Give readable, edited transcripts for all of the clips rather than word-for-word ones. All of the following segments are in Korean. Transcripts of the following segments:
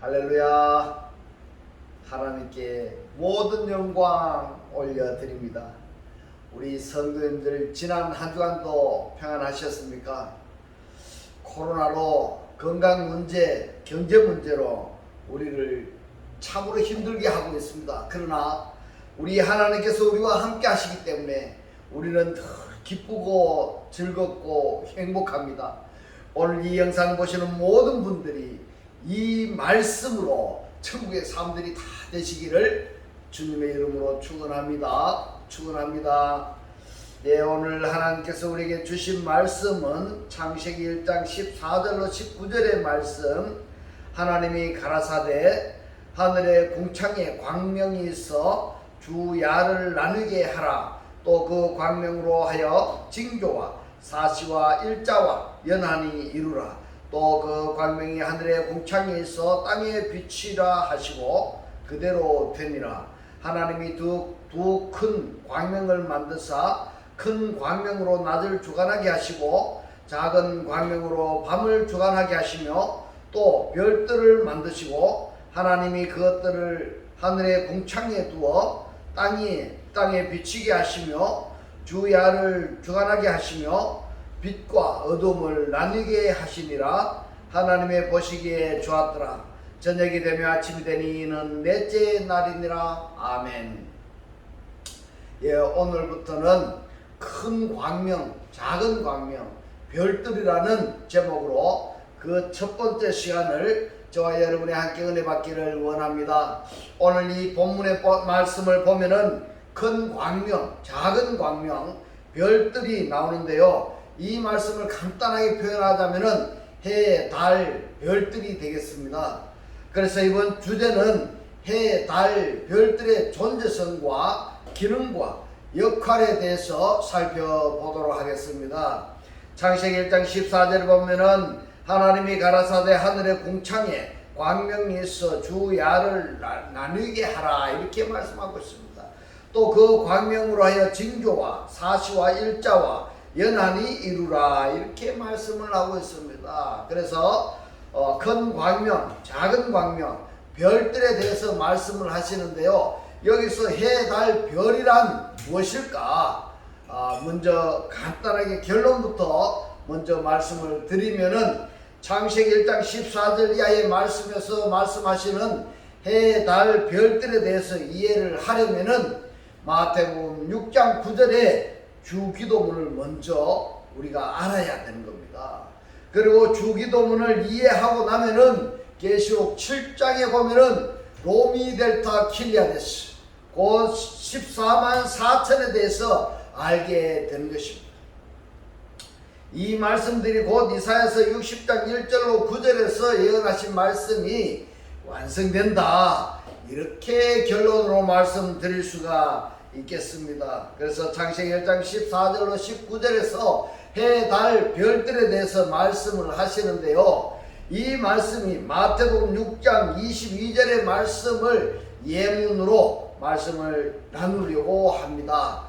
할렐루야. 하나님께 모든 영광 올려드립니다. 우리 성도님들 지난 한 주간도 평안하셨습니까? 코로나로 건강 문제, 경제 문제로 우리를 참으로 힘들게 하고 있습니다. 그러나 우리 하나님께서 우리와 함께 하시기 때문에 우리는 더 기쁘고 즐겁고 행복합니다. 오늘 이 영상 보시는 모든 분들이 이 말씀으로 천국의 사람들이 다 되시기를 주님의 이름으로 축원합니다. 축원합니다. 예, 오늘 하나님께서 우리에게 주신 말씀은 창세기 1장 14절로 19절의 말씀. 하나님이 가라사대 하늘의 궁창에 광명이 있어 주야를 나누게 하라. 또 그 광명으로 하여 징조와 사시와 일자와 연한이 이루라. 또 그 광명이 하늘의 궁창에 있어 땅에 비치라 하시고 그대로 되니라. 하나님이 두 큰 광명을 만드사 큰 광명으로 낮을 주관하게 하시고 작은 광명으로 밤을 주관하게 하시며 또 별들을 만드시고 하나님이 그것들을 하늘의 궁창에 두어 땅에 비치게 하시며 주야를 주관하게 하시며 빛과 어둠을 나뉘게 하시니라. 하나님의 보시기에 좋았더라. 저녁이 되며 아침이 되니 이는 넷째 날이니라. 아멘. 예, 오늘부터는 큰 광명, 작은 광명, 별들이라는 제목으로 그 첫 번째 시간을 저와 여러분이 함께 은혜 받기를 원합니다. 오늘 이 본문의 말씀을 보면은 큰 광명, 작은 광명, 별들이 나오는데요. 이 말씀을 간단하게 표현하자면은 해, 달, 별들이 되겠습니다. 그래서 이번 주제는 해, 달, 별들의 존재성과 기능과 역할에 대해서 살펴보도록 하겠습니다. 창세기 1장 14절을 보면은 하나님이 가라사대 하늘의 궁창에 광명이 있어 주야를 나누게 하라 이렇게 말씀하고 있습니다. 또 그 광명으로 하여 징조와 사시와 일자와 연한이 이루라 이렇게 말씀을 하고 있습니다. 그래서 큰 광명, 작은 광명, 별들에 대해서 말씀을 하시는데요. 여기서 해, 달, 별이란 무엇일까? 먼저 간단하게 결론부터 먼저 말씀을 드리면은 창세기 1장 14절 이하의 말씀에서 말씀하시는 해, 달, 별들에 대해서 이해를 하려면은 마태복음 6장 9절에 주기도문을 먼저 우리가 알아야 되는 겁니다. 그리고 주기도문을 이해하고 나면은 계시록 7장에 보면은 로미 델타 킬리아데스 곧 14만 4천에 대해서 알게 되는 것입니다. 이 말씀들이 곧 이사야서 60장 1절로 9절에서 예언하신 말씀이 완성된다 이렇게 결론으로 말씀드릴 수가 있겠습니다. 그래서 창세기 1장 14절로 19절에서 해, 달, 별들에 대해서 말씀을 하시는데요. 이 말씀이 마태복음 6장 22절의 말씀을 예문으로 말씀을 나누려고 합니다.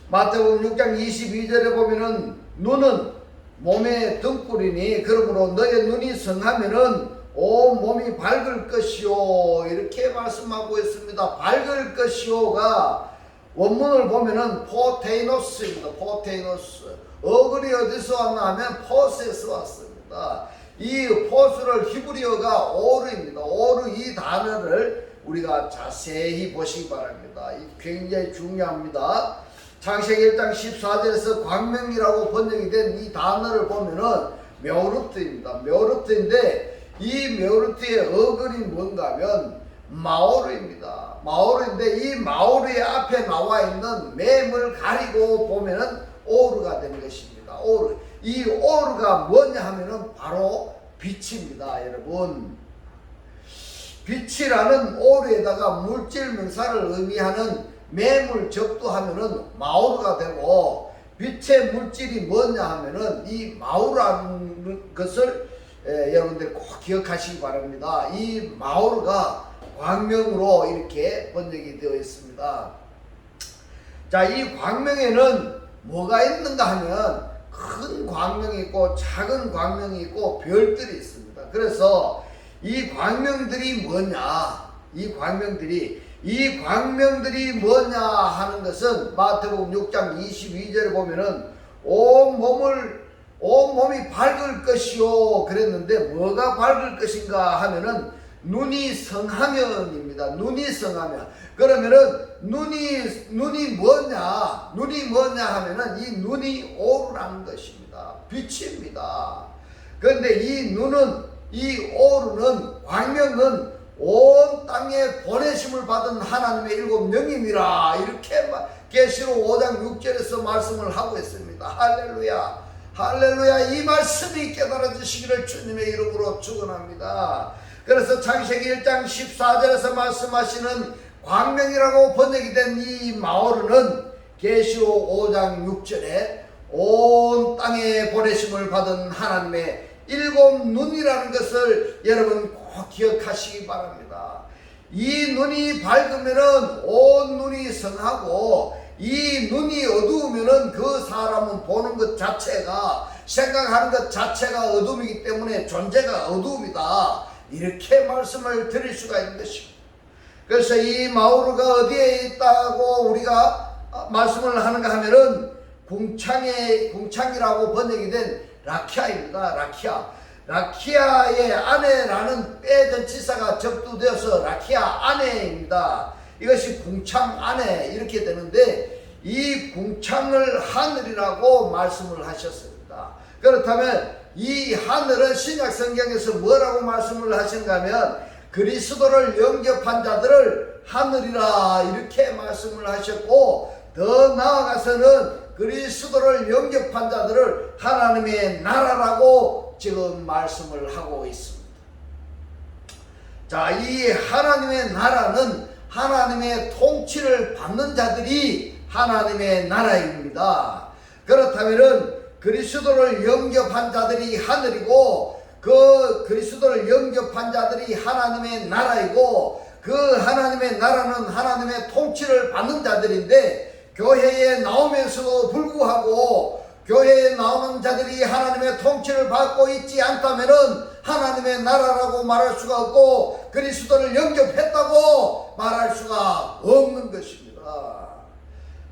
마태복음 6장 22절에 보면은 눈은 몸의 등불이니 그러므로 너의 눈이 성하면은 온 몸이 밝을 것이요 이렇게 말씀하고 있습니다. 밝을 것이요가 원문을 보면은 포테이노스입니다. 포테이노스. 어글이 어디서 왔나 하면 포스에서 왔습니다. 이 포스를 히브리어가 오르입니다. 오르 이 단어를 우리가 자세히 보시기 바랍니다. 굉장히 중요합니다. 창세기 1장 14절에서 광명이라고 번역이 된 이 단어를 보면은 메오르트입니다. 메오르트인데 이 메오르트의 어글이 뭔가 하면 마오르입니다. 마오르인데 이 마오르의 앞에 나와 있는 맴을 가리고 보면은 오르가 되는 것입니다. 오르. 이 오르가 뭐냐 하면은 바로 빛입니다. 여러분. 빛이라는 오르에다가 물질 명사를 의미하는 매물 적도하면은 마오르가 되고 빛의 물질이 뭐냐 하면은 이 마오르라는 것을 여러분들 꼭 기억하시기 바랍니다. 이 마오르가 광명으로 이렇게 번역이 되어 있습니다. 자, 이 광명에는 뭐가 있는가 하면 큰 광명이 있고 작은 광명이 있고 별들이 있습니다. 그래서 이 광명들이 뭐냐? 이 광명들이 뭐냐 하는 것은 마태복음 6장 22절에 보면은 온 몸이 밝을 것이요 그랬는데 뭐가 밝을 것인가 하면은 눈이 성하면입니다. 눈이 성하면. 그러면은 눈이 뭐냐 하면은 이 눈이 오르라는 것입니다. 빛입니다. 그런데 이 눈은, 이 오르는 광명은 온 땅에 보내심을 받은 하나님의 일곱 영임이라, 이렇게 계시록 5장 6절에서 말씀을 하고 있습니다. 할렐루야, 할렐루야. 이 말씀이 깨달아지시기를 주님의 이름으로 축원합니다. 그래서 창세기 1장 14절에서 말씀하시는 광명이라고 번역이 된 이 마오르는 계시록 5장 6절에 온 땅에 보내심을 받은 하나님의 일곱 눈이라는 것을 여러분 꼭 기억하시기 바랍니다. 이 눈이 밝으면은 온 눈이 성하고, 이 눈이 어두우면은 그 사람은 보는 것 자체가, 생각하는 것 자체가 어둠이기 때문에 존재가 어두움이다, 이렇게 말씀을 드릴 수가 있는 것입니다. 그래서 이 마오르가 어디에 있다고 우리가 말씀을 하는가 하면은 궁창이라고 번역이 된 라키아입니다. 라키아의 아내라는 빼전치사가 접두되어서 라키아 아내입니다. 이것이 궁창 아내 이렇게 되는데, 이 궁창을 하늘이라고 말씀을 하셨습니다. 그렇다면 이 하늘은 신약 성경에서 뭐라고 말씀을 하신가 하면 그리스도를 영접한 자들을 하늘이라 이렇게 말씀을 하셨고, 더 나아가서는 그리스도를 영접한 자들을 하나님의 나라라고 지금 말씀을 하고 있습니다. 자, 이 하나님의 나라는 하나님의 통치를 받는 자들이 하나님의 나라입니다. 그렇다면은 그리스도를 영접한 자들이 하늘이고, 그 그리스도를 영접한 자들이 하나님의 나라이고, 그 하나님의 나라는 하나님의 통치를 받는 자들인데, 교회에 나오면서도 불구하고 교회에 나오는 자들이 하나님의 통치를 받고 있지 않다면은 하나님의 나라라고 말할 수가 없고 그리스도를 영접했다고 말할 수가 없는 것입니다.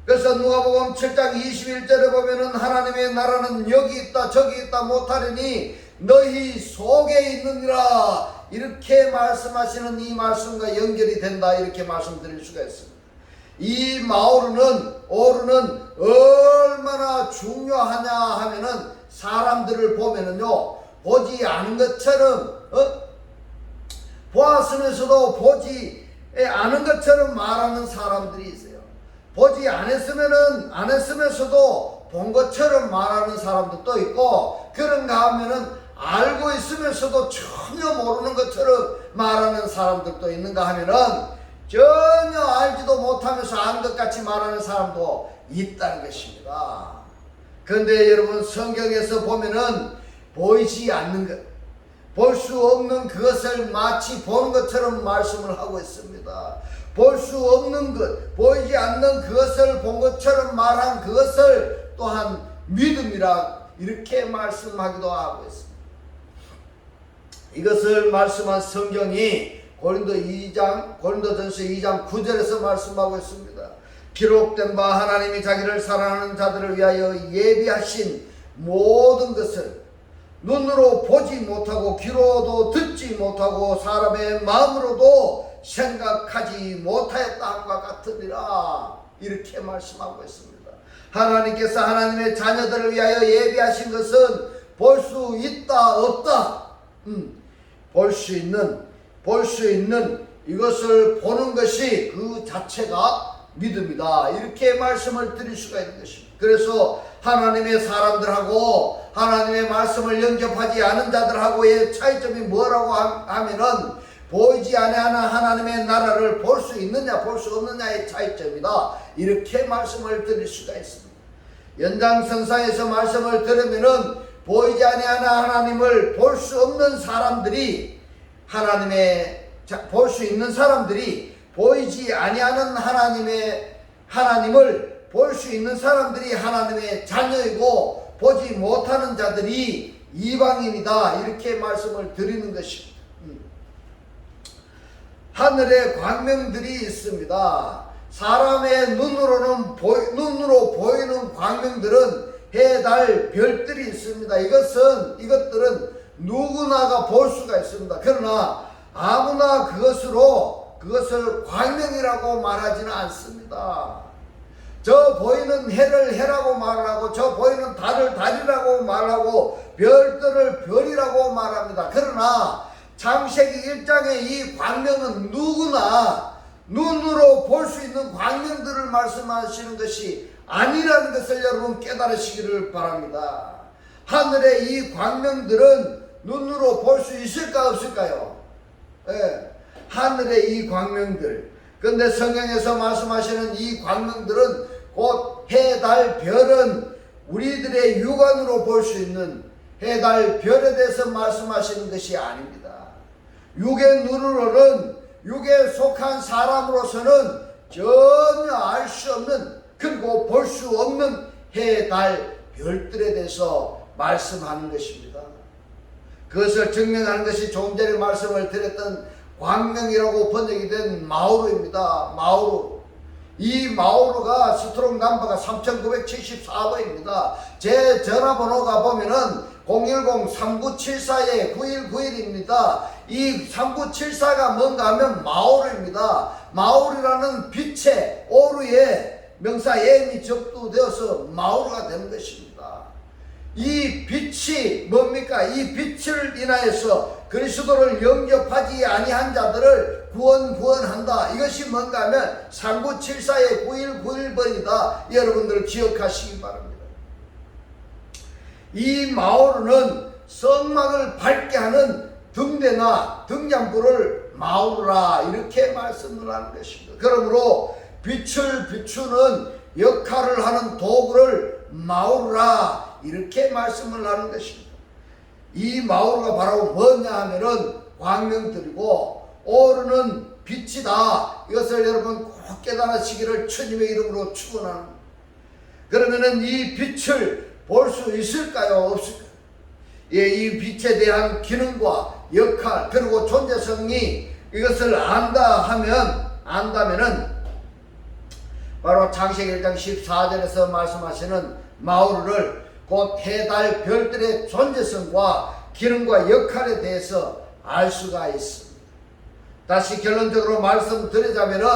그래서 누가복음 7장 21절에 보면은 하나님의 나라는 여기 있다 저기 있다 못하리니 너희 속에 있느니라, 이렇게 말씀하시는 이 말씀과 연결이 된다, 이렇게 말씀드릴 수가 있습니다. 이 마오르는 얼마나 중요하냐 하면은 사람들을 보면은요, 보지 않은 것처럼 보았으면서도 보지 않은 것처럼 말하는 사람들이 있어요. 보지 않았으면서도 본 것처럼 말하는 사람들도 있고, 그런가 하면은 알고 있으면서도 전혀 모르는 것처럼 말하는 사람들도 있는가 하면은 전혀 알지도 못하면서 아는 것 같이 말하는 사람도 있다는 것입니다. 그런데 여러분, 성경에서 보면은 보이지 않는 것, 볼 수 없는 그것을 마치 보는 것처럼 말씀을 하고 있습니다. 볼 수 없는 것, 보이지 않는 그것을 본 것처럼 말한 그것을 또한 믿음이라 이렇게 말씀하기도 하고 있습니다. 이것을 말씀한 성경이 고린도전서 2장 9절에서 말씀하고 있습니다. 기록된 바 하나님이 자기를 사랑하는 자들을 위하여 예비하신 모든 것을 눈으로 보지 못하고 귀로도 듣지 못하고 사람의 마음으로도 생각하지 못하였다 함과 같으니라, 이렇게 말씀하고 있습니다. 하나님께서 하나님의 자녀들을 위하여 예비하신 것은 볼 수 있다 없다, 볼 수 있는 이것을 보는 것이 그 자체가 믿음이다, 이렇게 말씀을 드릴 수가 있는 것입니다. 그래서 하나님의 사람들하고 하나님의 말씀을 영접하지 않은 자들하고의 차이점이 뭐라고 하면은 보이지 아니하는 하나님의 나라를 볼 수 있느냐 볼 수 없느냐의 차이점이다, 이렇게 말씀을 드릴 수가 있습니다. 연장선상에서 말씀을 들으면은 보이지 아니하는 하나님을 볼 수 없는 사람들이 볼 수 있는 사람들이 보이지 아니하는 하나님을 볼 수 있는 사람들이 하나님의 자녀이고, 보지 못하는 자들이 이방인이다, 이렇게 말씀을 드리는 것입니다. 하늘에 광명들이 있습니다. 사람의 눈으로 보이는 광명들은 해, 달, 별들이 있습니다. 이것들은 누구나가 볼 수가 있습니다. 그러나 아무나 그것을 광명이라고 말하지는 않습니다. 저 보이는 해를 해라고 말하고, 저 보이는 달을 달이라고 말하고, 별들을 별이라고 말합니다. 그러나 창세기 1장의 이 광명은 누구나 눈으로 볼 수 있는 광명들을 말씀하시는 것이 아니라는 것을 여러분 깨달으시기를 바랍니다. 하늘의 이 광명들은 눈으로 볼 수 있을까 없을까요? 예, 하늘의 이 광명들. 그런데 성경에서 말씀하시는 이 광명들은 곧 해, 달, 별은 우리들의 육안으로 볼 수 있는 해, 달, 별에 대해서 말씀하시는 것이 아닙니다. 육의 눈으로는, 육에 속한 사람으로서는 전혀 알 수 없는, 그리고 볼 수 없는 해, 달, 별들에 대해서 말씀하는 것입니다. 그것을 증명하는 것이 조금 전에 말씀을 드렸던 광명이라고 번역이 된 마우루입니다. 마우루. 이 마우루가 스트롱 넘버가 3974번입니다. 제 전화번호가 보면은 010-3974-9191입니다. 이 3974가 뭔가 하면 마우루입니다. 마우루라는 빛의 오루에 명사 예임이 접두되어서 마우루가 되는 것입니다. 이 빛이 뭡니까? 이 빛을 인하여서 그리스도를 영접하지 아니한 자들을 구원한다. 이것이 뭔가 하면 3974의 9191번이다. 여러분들 기억하시기 바랍니다. 이 마우루는 성막을 밝게 하는 등대나 등잔불을 마우루라 이렇게 말씀을 하는 것입니다. 그러므로 빛을 비추는 역할을 하는 도구를 마우루라 이렇게 말씀을 하는 것입니다. 이 마우루가 바로 뭐냐 하면은 광명들이고 오르는 빛이다. 이것을 여러분 꼭 깨달으시기를 주님의 이름으로 축원합니다. 그러면은 이 빛을 볼 수 있을까요? 없을까요? 예, 이 빛에 대한 기능과 역할 그리고 존재성이 이것을 안다면은 바로 창세기 1장 14절에서 말씀하시는 마우루를 곧 해, 달, 별들의 존재성과 기능과 역할에 대해서 알 수가 있습니다. 다시 결론적으로 말씀드리자면은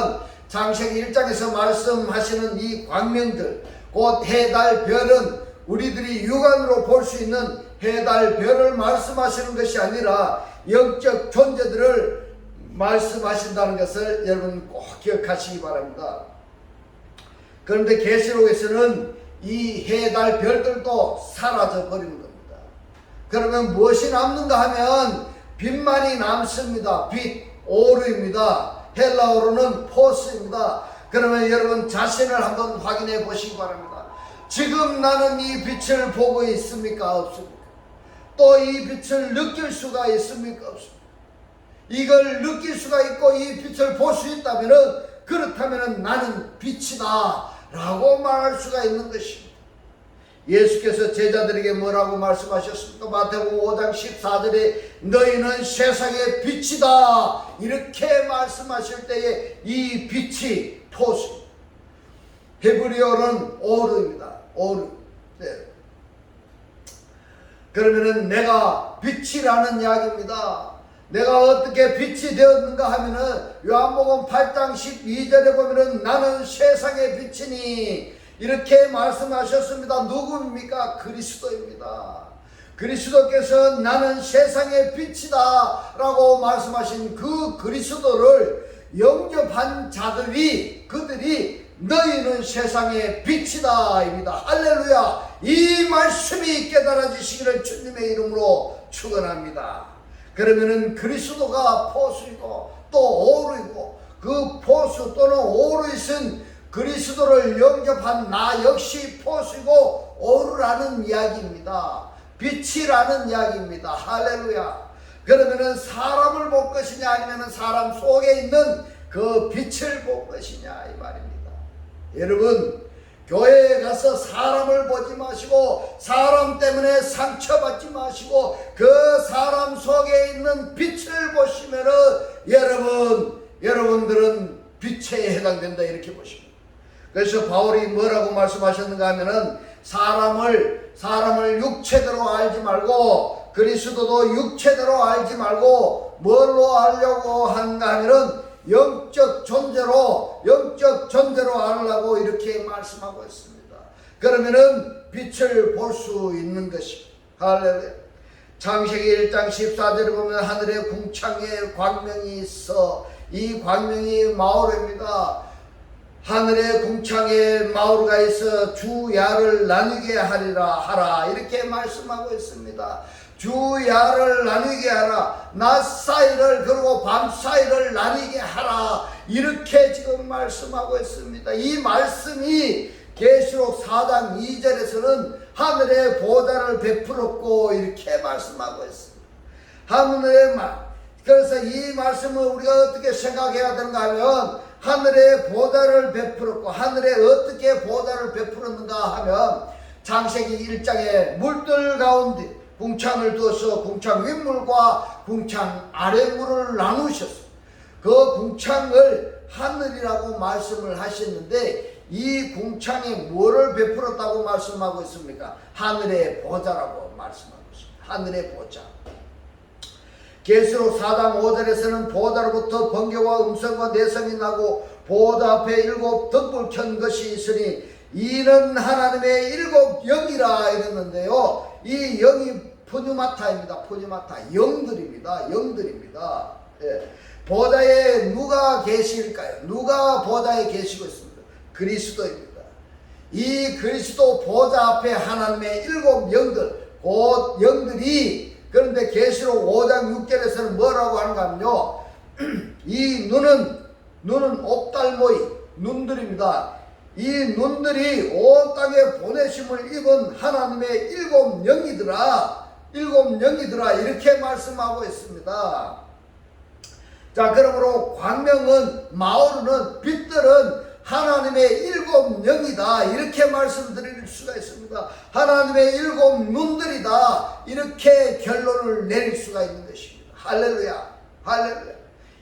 창세기 1장에서 말씀하시는 이 광명들 곧 해, 달, 별은 우리들이 육안으로 볼 수 있는 해, 달, 별을 말씀하시는 것이 아니라 영적 존재들을 말씀하신다는 것을 여러분 꼭 기억하시기 바랍니다. 그런데 계시록에서는 이 해, 달, 별들도 사라져 버리는 겁니다. 그러면 무엇이 남는가 하면 빛만이 남습니다. 빛, 오르입니다. 헬라어로는 포스입니다. 그러면 여러분 자신을 한번 확인해 보시기 바랍니다. 지금 나는 이 빛을 보고 있습니까? 없습니까? 또 이 빛을 느낄 수가 있습니까? 없습니까? 이걸 느낄 수가 있고 이 빛을 볼 수 있다면은 그렇다면은 나는 빛이다 라고 말할 수가 있는 것입니다. 예수께서 제자들에게 뭐라고 말씀하셨습니까? 마태복음 5장 14절에 너희는 세상의 빛이다 이렇게 말씀하실 때에 이 빛이 포수 히브리어는 오르입니다. 오르. 네. 그러면은 내가 빛이라는 이야기입니다. 내가 어떻게 빛이 되었는가 하면은 요한복음 8장 12절에 보면은 나는 세상의 빛이니 이렇게 말씀하셨습니다. 누구입니까? 그리스도입니다. 그리스도께서 나는 세상의 빛이다 라고 말씀하신 그 그리스도를 영접한 그들이 너희는 세상의 빛이다 입니다. 할렐루야. 이 말씀이 깨달아지시기를 주님의 이름으로 축원합니다. 그러면은 그리스도가 포수이고 또 오르이고 그 포수 또는 오르이신 그리스도를 영접한 나 역시 포수이고 오르라는 이야기입니다. 빛이라는 이야기입니다. 할렐루야. 그러면은 사람을 볼 것이냐 아니면은 사람 속에 있는 그 빛을 볼 것이냐 이 말입니다. 여러분 교회에 가서 사람을 보지 마시고 사람 때문에 상처받지 마시고 그 사람 속에 있는 빛을 보시면은 여러분 여러분들은 빛에 해당된다 이렇게 보십니다. 그래서 바울이 뭐라고 말씀하셨는가 하면은 사람을 육체대로 알지 말고 그리스도도 육체대로 알지 말고 뭘로 알려고 하는가 하면은 영적 존재로 알으라고 이렇게 말씀하고 있습니다. 그러면은 빛을 볼 수 있는 것입니다. 할렐루야. 창세기 1장 14절에 보면 하늘에 궁창에 광명이 있어 이 광명이 마오르입니다. 하늘에 궁창에 마오르가 있어 주야를 나누게 하라 이렇게 말씀하고 있습니다. 주야를 나누게 하라, 낮 사이를 그리고 밤 사이를 나누게 하라 이렇게 지금 말씀하고 있습니다. 이 말씀이 계시록 4장 2절에서는 하늘의 보좌를 베풀었고 이렇게 말씀하고 있습니다. 하늘의 그래서 이 말씀을 우리가 어떻게 생각해야 되는가 하면 하늘의 보좌를 베풀었고 하늘에 어떻게 보좌를 베풀었는가 하면 창세기 1장에 물들 가운데 궁창을 두어서 궁창 윗물과 궁창 아랫물을 나누셨어요. 그 궁창을 하늘이라고 말씀을 하셨는데 이 궁창에 뭐를 베풀었다고 말씀하고 있습니까? 하늘의 보좌라고 말씀하고 있습니다. 하늘의 보좌. 계시록 4장 5절에서는 보좌로부터 번개와 음성과 내성이 나고 보좌 앞에 7 등불 켠 것이 있으니 이는 하나님의 7 영이라 이랬는데요. 이 영이 푸뉴마타입니다. 푸뉴마타 영들입니다. 예. 보좌에 누가 계실까요? 누가 보좌에 계시고 있습니다. 그리스도입니다. 이 그리스도 보좌 앞에 하나님의 7 영들 곧 영들이 그런데 계시록 5장 6절에서는 뭐라고 하는가 하면요. 이 눈은 옥달모이 눈들입니다. 이 눈들이 온 땅에 보내심을 입은 하나님의 7 영이더라 이렇게 말씀하고 있습니다. 자, 그러므로 광명은 마오르는 빛들은 하나님의 7 영이다 이렇게 말씀드릴 수가 있습니다. 하나님의 7 눈들이다 이렇게 결론을 내릴 수가 있는 것입니다. 할렐루야.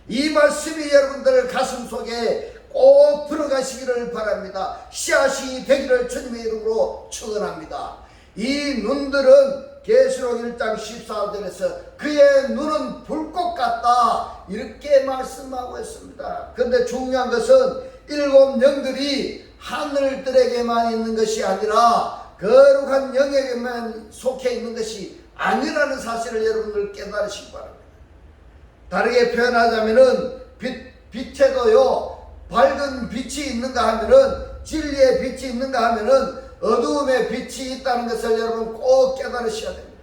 이 말씀이 여러분들 가슴 속에 꼭 들어가시기를 바랍니다. 씨앗이 되기를 주님의 이름으로 축원합니다. 이 눈들은 계시록 1장 14절에서 그의 눈은 불꽃 같다 이렇게 말씀하고 있습니다. 그런데 중요한 것은 7 영들이 하늘들에게만 있는 것이 아니라 거룩한 영에게만 속해 있는 것이 아니라는 사실을 여러분들 깨달으시기 바랍니다. 다르게 표현하자면은 빛에도요 밝은 빛이 있는가 하면은 진리의 빛이 있는가 하면은 어두움의 빛이 있다는 것을 여러분 꼭 깨달으셔야 됩니다.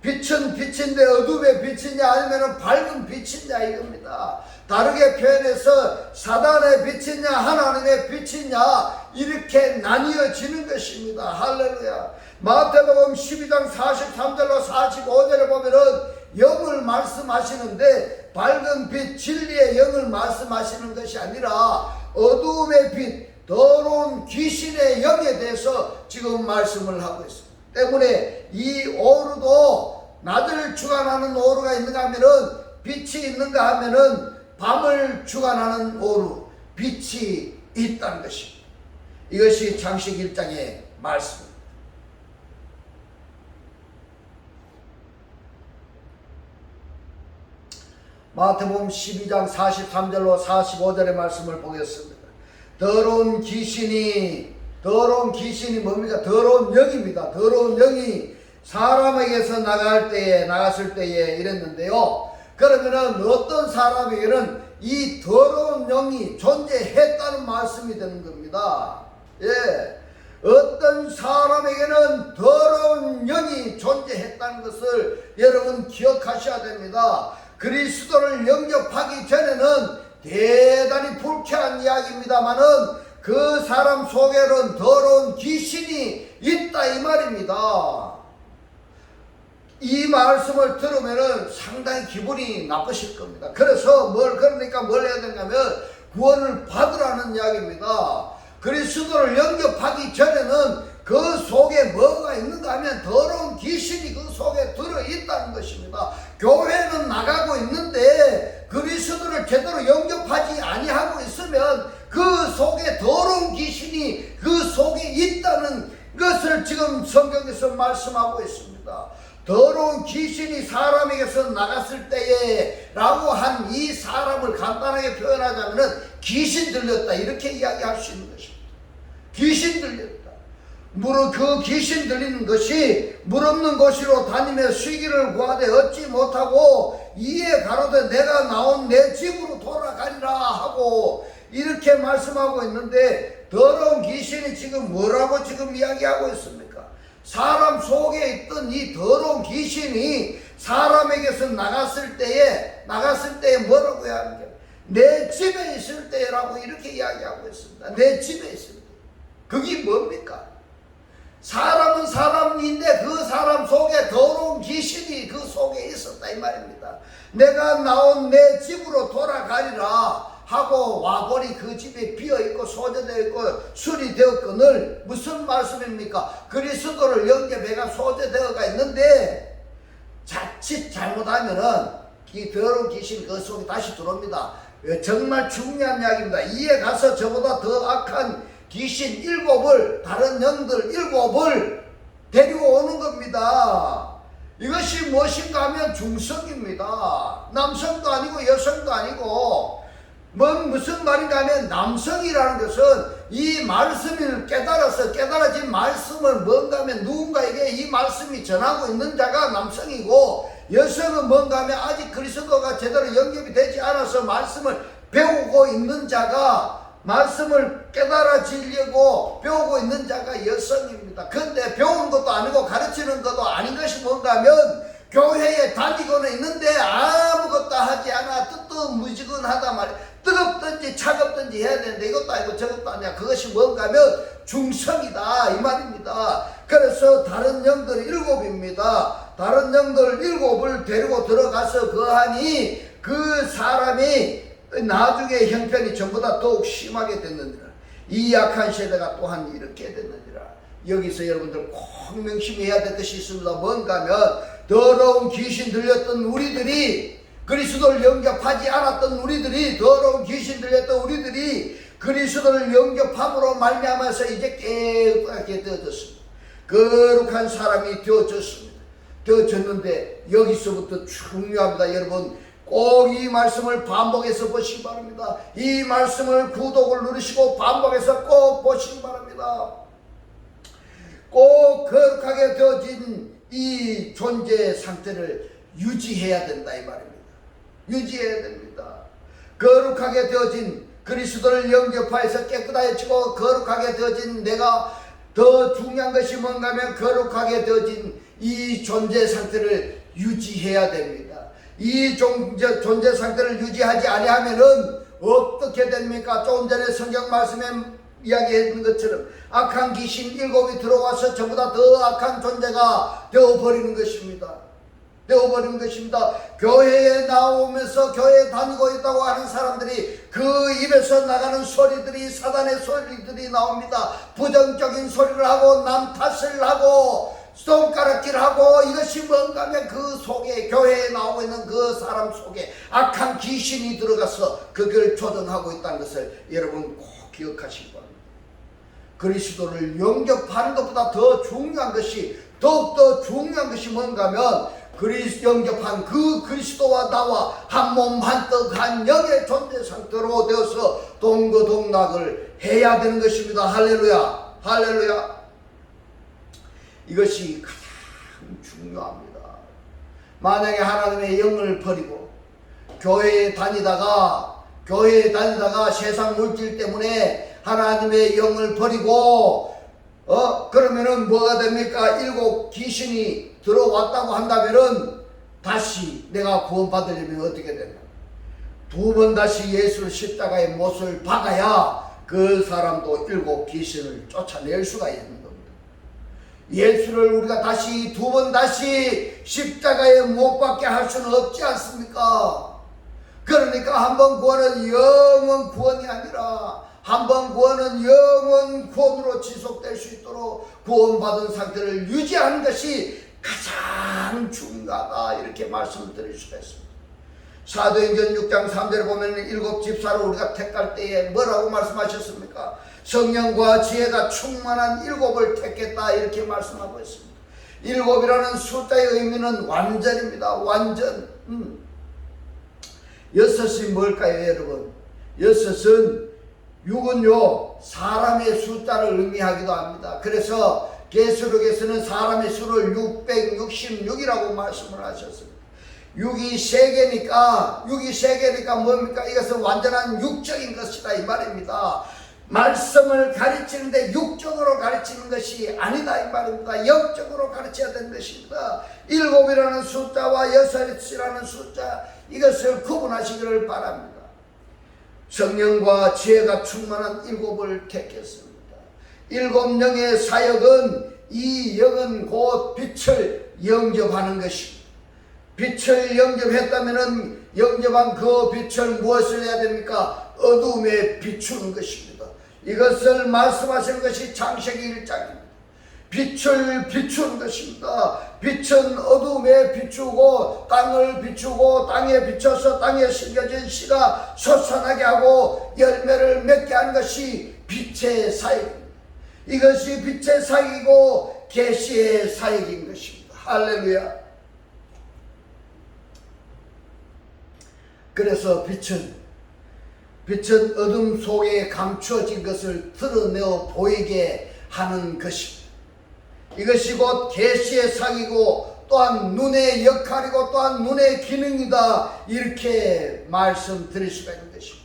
빛은 빛인데 어둠의 빛이냐 아니면 밝은 빛이냐 이겁니다. 다르게 표현해서 사단의 빛이냐 하나님의 빛이냐 이렇게 나뉘어지는 것입니다. 할렐루야. 마태복음 12장 43절로 45절에 보면은 영을 말씀하시는데 밝은 빛 진리의 영을 말씀하시는 것이 아니라 어두움의 빛 더러운 귀신의 영에 대해서 지금 말씀을 하고 있습니다. 때문에 이 오루도 낮을 주관하는 오루가 있는가 하면은 빛이 있는가 하면은 밤을 주관하는 오루 빛이 있다는 것입니다. 이것이 창세기 1장의 말씀입니다. 마태복음 12장 43절로 45절의 말씀을 보겠습니다. 더러운 귀신이 뭡니까? 더러운 영입니다. 더러운 영이 사람에게서 나갔을 때에 이랬는데요. 그러면은 어떤 사람에게는 이 더러운 영이 존재했다는 말씀이 되는 겁니다. 예. 어떤 사람에게는 더러운 영이 존재했다는 것을 여러분 기억하셔야 됩니다. 그리스도를 영접하기 전에는 대단히 불쾌한 이야기입니다만은 그 사람 속에는 더러운 귀신이 있다 이 말입니다. 이 말씀을 들으면은 상당히 기분이 나쁘실 겁니다. 그래서 그러니까 뭘 해야 되냐면 구원을 받으라는 이야기입니다. 그리스도를 영접하기 전에는 그 속에 뭐가 있는가 하면 더러운 귀신이 그 속에 들어있다는 것입니다. 교회는 나가고 있는데 그리스도를 제대로 영접하지 아니하고 있으면 그 속에 더러운 귀신이 그 속에 있다는 것을 지금 성경에서 말씀하고 있습니다. 더러운 귀신이 사람에게서 나갔을 때에 라고 한 이 사람을 간단하게 표현하자면 귀신 들렸다 이렇게 이야기할 수 있는 것입니다. 귀신 들렸다. 그 귀신 들리는 것이 물 없는 곳으로 다니며 쉬기를 구하되 얻지 못하고 이에 가로되 내가 나온 내 집으로 돌아가리라 하고 이렇게 말씀하고 있는데, 더러운 귀신이 지금 뭐라고 지금 이야기하고 있습니까? 사람 속에 있던 이 더러운 귀신이 사람에게서 나갔을 때에 뭐라고 해야 하는 게, 내 집에 있을 때라고 이렇게 이야기하고 있습니다. 내 집에 있을 때. 그게 뭡니까? 사람은 사람인데 그 사람 속에 더러운 귀신이 그 속에 있었다 이 말입니다. 내가 나온 내 집으로 돌아가리라 하고 와보니 그 집이 비어있고 소재되어 있고 술이 되었거늘, 무슨 말씀입니까? 그리스도를 영접해가 소재되어가 있는데 자칫 잘못하면은 이 더러운 귀신이 그 속에 다시 들어옵니다. 정말 중요한 이야기입니다. 이에 가서 저보다 더 악한 귀신 7을, 다른 영들 7을 데리고 오는 겁니다. 이것이 무엇인가 하면 중성입니다. 남성도 아니고 여성도 아니고, 무슨 말인가 하면 남성이라는 것은 이 말씀을 깨달아진 말씀을 뭔가 하면 누군가에게 이 말씀이 전하고 있는 자가 남성이고, 여성은 뭔가 하면 아직 그리스도가 제대로 영접이 되지 않아서 말씀을 배우고 있는 자가, 말씀을 깨달아지려고 배우고 있는 자가 여성입니다. 그런데 배우는 것도 아니고 가르치는 것도 아닌 것이 뭔가 하면 교회에 다니고는 있는데 아무것도 하지 않아 뜨뜻무지근하단 말이야. 뜨겁든지 차갑든지 해야 되는데 이것도 아니고 저것도 아니야. 그것이 뭔가 하면 중성이다 이 말입니다. 그래서 다른 영들 7입니다. 다른 영들 7을 데리고 들어가서 거하니 그 사람이 나중에 형편이 전보다 더욱 심하게 됐느니라. 이 약한 세대가 또한 이렇게 됐느니라. 여기서 여러분들 꼭 명심해야 될 것이 있습니다. 뭔가 하면 더러운 귀신 들렸던 우리들이, 그리스도를 영접하지 않았던 우리들이, 더러운 귀신 들렸던 우리들이 그리스도를 영접함으로 말미암아서 이제 깨끗하게 되어졌습니다. 거룩한 사람이 되어졌는데 여기서부터 중요합니다. 여러분 꼭 이 말씀을 반복해서 보시기 바랍니다. 이 말씀을 구독을 누르시고 반복해서 꼭 보시기 바랍니다. 꼭 거룩하게 되어진 이 존재 상태를 유지해야 된다 이 말입니다. 유지해야 됩니다. 거룩하게 되어진 그리스도를 영접하여서 깨끗해지고 거룩하게 되어진 내가, 더 중요한 것이 뭔가 하면 거룩하게 되어진 이 존재 상태를 유지해야 됩니다. 이 존재 상태를 유지하지 아니하면은 어떻게 됩니까? 조금 전에 성경 말씀에 이야기했던 것처럼 악한 귀신 7이 들어와서 저보다 더 악한 존재가 되어버리는 것입니다. 교회에 나오면서 교회에 다니고 있다고 하는 사람들이 그 입에서 나가는 소리들이 사단의 소리들이 나옵니다. 부정적인 소리를 하고 남 탓을 하고 손가락질하고, 이것이 뭔가 하면 그 속에, 교회에 나오고 있는 그 사람 속에 악한 귀신이 들어가서 그걸 조정하고 있다는 것을 여러분 꼭 기억하시기 바랍니다. 그리스도를 영접하는 것보다 더욱더 중요한 것이 뭔가 하면 영접한 그 그리스도와 나와 한 몸 한떡 한 영의 존재 상태로 되어서 동거동락을 해야 되는 것입니다. 할렐루야, 할렐루야. 이것이 가장 중요합니다. 만약에 하나님의 영을 버리고 교회에 다니다가 세상 물질 때문에 하나님의 영을 버리고 그러면은 뭐가 됩니까? 7 귀신이 들어왔다고 한다면은 다시 내가 구원받으려면 어떻게 되나? 2번 다시 예수를 십자가에 못을 박아야 그 사람도 7 귀신을 쫓아낼 수가 있는 겁니다. 예수를 우리가 다시 2번 다시 십자가에 못 박게 할 수는 없지 않습니까? 그러니까 한 번 구원은 영원 구원이 아니라 한 번 구원은 영원 구원으로 지속될 수 있도록 구원받은 상태를 유지하는 것이 가장 중요하다, 이렇게 말씀을 드릴 수가 있습니다. 사도행전 6장 3절에 보면 일곱 집사를 우리가 택할 때에 뭐라고 말씀하셨습니까? 성령과 지혜가 충만한 일곱을 택했다 이렇게 말씀하고 있습니다. 일곱이라는 숫자의 의미는 완전입니다. 완전. 여섯이 뭘까요, 여러분? 여섯은 6은요 사람의 숫자를 의미하기도 합니다. 그래서 계시록에서는 사람의 수를 666이라고 말씀을 하셨습니다. 6이 세개니까 뭡니까? 이것은 완전한 육적인 것이다 이 말입니다. 말씀을 가르치는데 육적으로 가르치는 것이 아니다 이 말입니다. 영적으로 가르쳐야 되는 것입니다. 일곱이라는 숫자와 여섯이라는 숫자, 이것을 구분하시기를 바랍니다. 성령과 지혜가 충만한 일곱을 택했습니다. 일곱 영의 사역은, 이 영은 곧 빛을 영접하는 것입니다. 빛을 영접했다면 영접한 그 빛을 무엇을 해야 됩니까? 어둠에 비추는 것입니다. 이것을 말씀하시는 것이 창세기 1장입니다. 빛을 비추는 것입니다. 빛은 어둠에 비추고 땅을 비추고 땅에 비춰서 땅에 심겨진 씨가 솟아나게 하고 열매를 맺게 하는 것이 빛의 사역입니다. 이것이 빛의 사역이고 계시의 사역인 것입니다. 할렐루야. 그래서 빛은 어둠 속에 감추어진 것을 드러내어 보이게 하는 것입니다. 이것이 곧 계시의 사역이고 또한 눈의 역할이고 또한 눈의 기능이다 이렇게 말씀드릴 수가 있는 것입니다.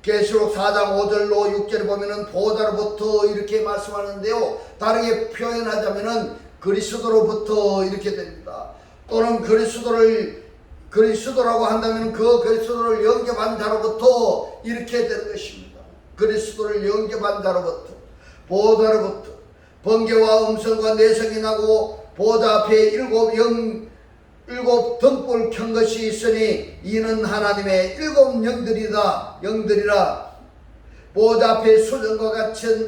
계시록 4장 5절로 6절에 보면은 보다로부터 이렇게 말씀하는데요, 다르게 표현하자면은 그리스도로부터 이렇게 됩니다. 또는 그리스도라고 한다면 그 그리스도를 영접한 자로부터 이렇게 되는 것입니다. 그리스도를 영접한 자로부터, 보다로부터 번개와 음성과 내성이 나고 보다 앞에 일곱 등불 켠 것이 있으니 이는 하나님의 일곱 영들이라. 보다 앞에 수정과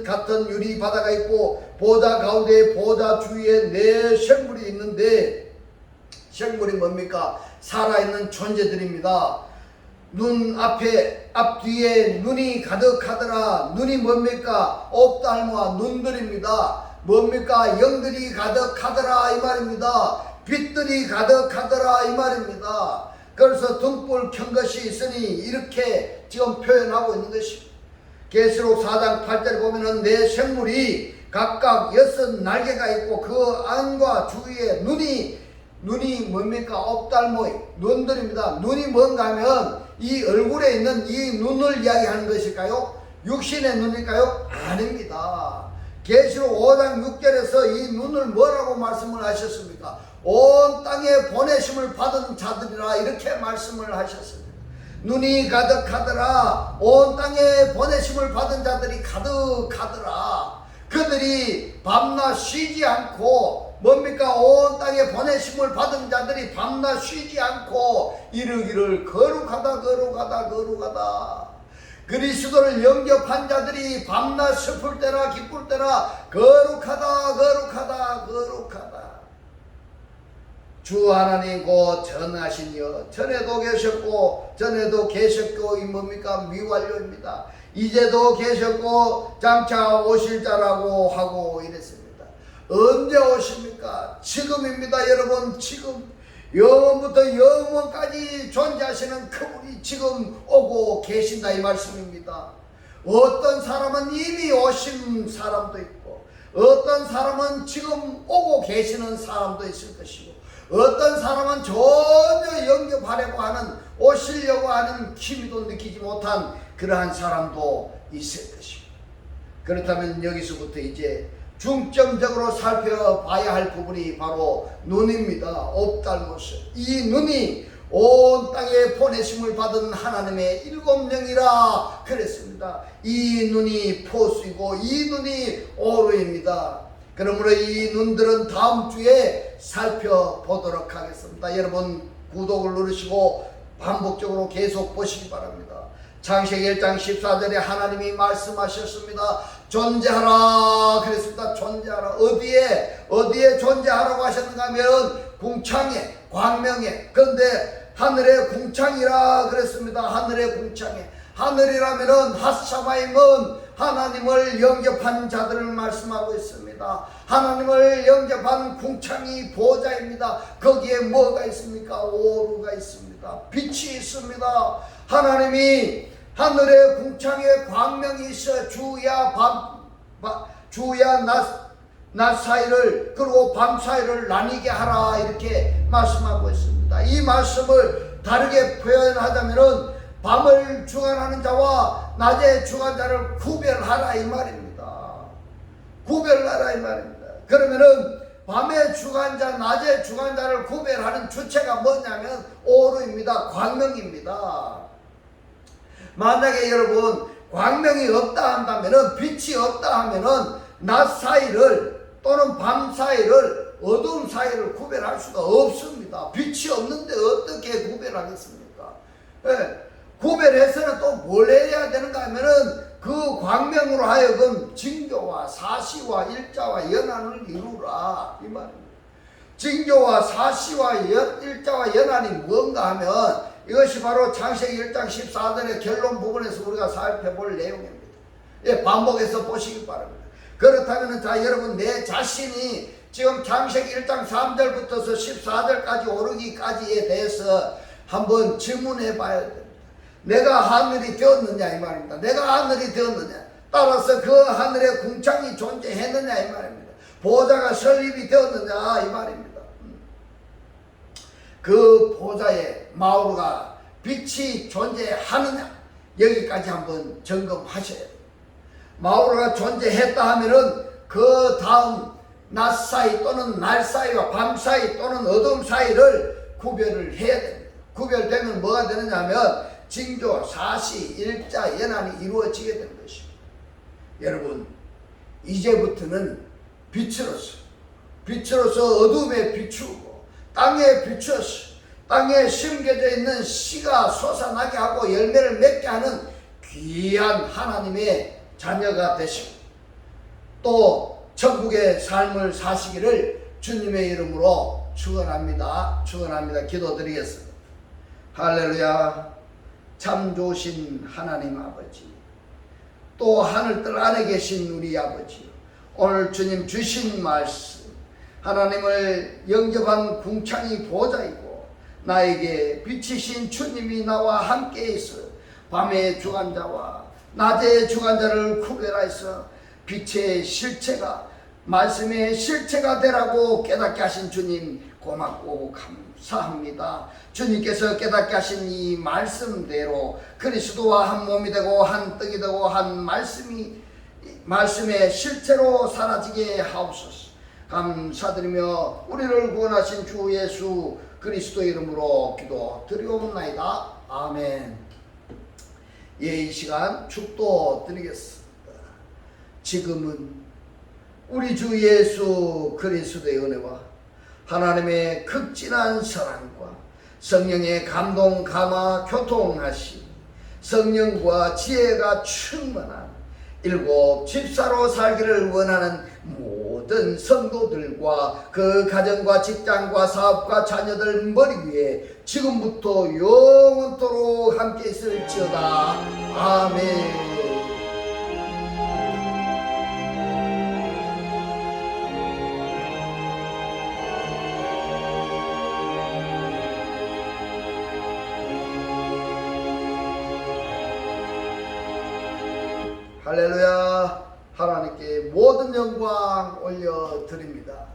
같은 유리 바다가 있고 보다 가운데 보다 주위에 네 생물이 있는데, 생물이 뭡니까? 살아있는 존재들입니다. 앞뒤에 눈이 가득하더라. 눈이 뭡니까? 옵달모와 눈들입니다. 뭡니까? 영들이 가득하더라 이 말입니다. 빛들이 가득하더라 이 말입니다. 그래서 등불 켠 것이 있으니 이렇게 지금 표현하고 있는 것입니다. 계시록 4장 8절에 보면은 네 생물이 각각 6 날개가 있고 그 안과 주위에 눈이 뭡니까? 옵달모의 눈들입니다. 눈이 뭔가 하면 이 얼굴에 있는 이 눈을 이야기하는 것일까요? 육신의 눈일까요? 아닙니다. 계시록 5장 6절에서 이 눈을 뭐라고 말씀을 하셨습니까? 온 땅에 보내심을 받은 자들이라 이렇게 말씀을 하셨습니다. 눈이 가득하더라. 온 땅에 보내심을 받은 자들이 가득하더라. 그들이 밤낮 쉬지 않고 뭡니까? 온 땅에 보내심을 받은 자들이 밤낮 쉬지 않고 이르기를 거룩하다 거룩하다 거룩하다. 그리스도를 영접한 자들이 밤낮 슬플 때나 기쁠 때나 거룩하다 거룩하다 거룩하다. 주 하나님 곧 전하신 여, 전에도 계셨고 이 뭡니까? 미완료입니다. 이제도 계셨고 장차 오실 자라고 하고 이랬습니다. 언제 오십니까? 지금입니다. 여러분, 지금 영원부터 영원까지 존재하시는 그분이 지금 오고 계신다 이 말씀입니다. 어떤 사람은 이미 오신 사람도 있고 어떤 사람은 지금 오고 계시는 사람도 있을 것이고 어떤 사람은 전혀 영접하려고 하는, 오시려고 하는 기미도 느끼지 못한 그러한 사람도 있을 것입니다. 그렇다면 여기서부터 이제 중점적으로 살펴봐야 할 부분이 바로 눈입니다. 옵달모스. 이 눈이 온 땅에 보내심을 받은 하나님의 일곱 영이라 그랬습니다. 이 눈이 포수이고 이 눈이 오로입니다. 그러므로 이 눈들은 다음 주에 살펴보도록 하겠습니다. 여러분 구독을 누르시고 반복적으로 계속 보시기 바랍니다. 창세기 1장 14절에 하나님이 말씀하셨습니다. 존재하라 그랬습니다. 존재하라. 어디에 존재하라고 하셨는가 하면 궁창에, 광명에. 그런데 하늘의 궁창이라 그랬습니다. 하늘의 궁창에. 하늘이라면은 핫샤마임은 하나님을 영접한 자들을 말씀하고 있습니다. 하나님을 영접한 궁창이 보좌입니다. 거기에 뭐가 있습니까? 오루가 있습니다. 빛이 있습니다. 하나님이 하늘의 궁창에 광명이 있어 주야 낮 사이를 그리고 밤 사이를 나뉘게 하라 이렇게 말씀하고 있습니다. 이 말씀을 다르게 표현하자면은 밤을 주관하는 자와 낮에 주관하는 자를 구별하라 이 말입니다. 구별하라 이 말입니다. 그러면은 밤에 주관자, 낮에 주관자를 구별하는 주체가 뭐냐면 오루입니다. 광명입니다. 만약에 여러분 광명이 없다 한다면은, 빛이 없다 하면은 낮 사이를 또는 밤 사이를, 어두움 사이를 구별할 수가 없습니다. 빛이 없는데 어떻게 구별하겠습니까? 예. 구별해서는 또 뭘 해야 되는가 하면은 그 광명으로 하여금 징조와 사시와 일자와 연한을 이루라 이 말입니다. 징조와 사시와 일자와 연한이 뭔가 하면 이것이 바로 창세기 1장 14절의 결론 부분에서 우리가 살펴볼 내용입니다. 예, 반복해서 보시기 바랍니다. 그렇다면 자 여러분, 내 자신이 지금 창세기 1장 3절부터서 14절까지 오르기까지에 대해서 한번 질문해 봐야 됩니다. 내가 하늘이 되었느냐 이 말입니다. 내가 하늘이 되었느냐, 따라서 그 하늘에 궁창이 존재했느냐 이 말입니다. 보좌가 설립이 되었느냐 이 말입니다. 그 보좌에 마오르가 빛이 존재하느냐, 여기까지 한번 점검하셔야 돼요. 마오르가 존재했다 하면은 그 다음 낮 사이 또는 날 사이와 밤 사이 또는 어둠 사이를 구별을 해야 됩니다. 구별되면 뭐가 되느냐 하면 징조, 사시, 일자, 연한이 이루어지게 되는 것입니다. 여러분, 이제부터는 빛으로서 어둠에 비추고 땅에 비추어서 땅에 심겨져 있는 씨가 솟아나게 하고 열매를 맺게 하는 귀한 하나님의 자녀가 되시고 또 천국의 삶을 사시기를 주님의 이름으로 축원합니다. 기도드리겠습니다. 할렐루야. 참 좋으신 하나님 아버지, 또 하늘뜰 안에 계신 우리 아버지, 오늘 주님 주신 말씀, 하나님을 영접한 궁창이 보좌이고 나에게 빛이신 주님이 나와 함께 있어 밤의 주관자와 낮의 주관자를 구별하여서 빛의 실체가, 말씀의 실체가 되라고 깨닫게 하신 주님 고맙고 감사합니다. 주님께서 깨닫게 하신 이 말씀대로 그리스도와 한 몸이 되고 한 떡이 되고 한 말씀의 실체로 사라지게 하옵소서. 감사드리며 우리를 구원하신 주 예수 그리스도 이름으로 기도 드리옵나이다. 아멘. 예, 이 시간 축도 드리겠습니다. 지금은 우리 주 예수 그리스도의 은혜와 하나님의 극진한 사랑과 성령의 감동, 감화, 교통하심, 성령과 지혜가 충만한 일곱 집사로 살기를 원하는 모든 성도들과 그 가정과 직장과 사업과 자녀들 머리 위에 지금부터 영원토록 함께 있을지어다. 아멘. 할렐루야. 하나님께 모든 영광 올려드립니다.